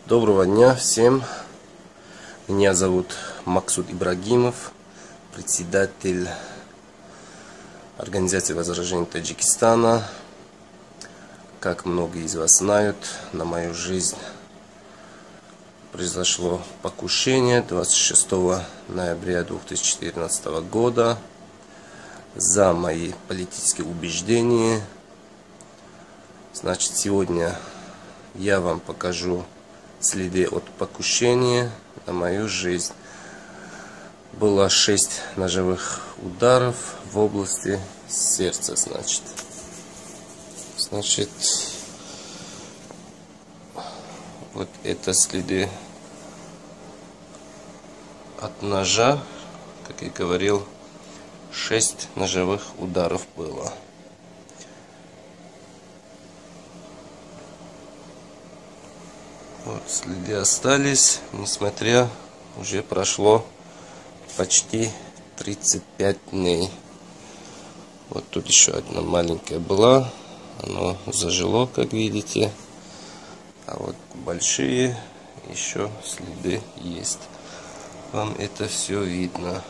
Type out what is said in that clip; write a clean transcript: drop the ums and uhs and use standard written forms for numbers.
Доброго дня всем. Меня зовут Максуд Ибрагимов, председатель Организации возрождения Таджикистана. Как многие из вас знают, на мою жизнь произошло покушение 26 ноября 2014 года за мои политические убеждения. Значит, сегодня я вам покажу следы от покушения на мою жизнь. Было 6 ножевых ударов в области сердца, значит, вот это следы от ножа, как я говорил, 6 ножевых ударов было. Вот следы остались, несмотря уже прошло почти 35 дней. Вот тут еще одна маленькая была, оно зажило, как видите, а вот большие еще следы есть. Вам это все видно.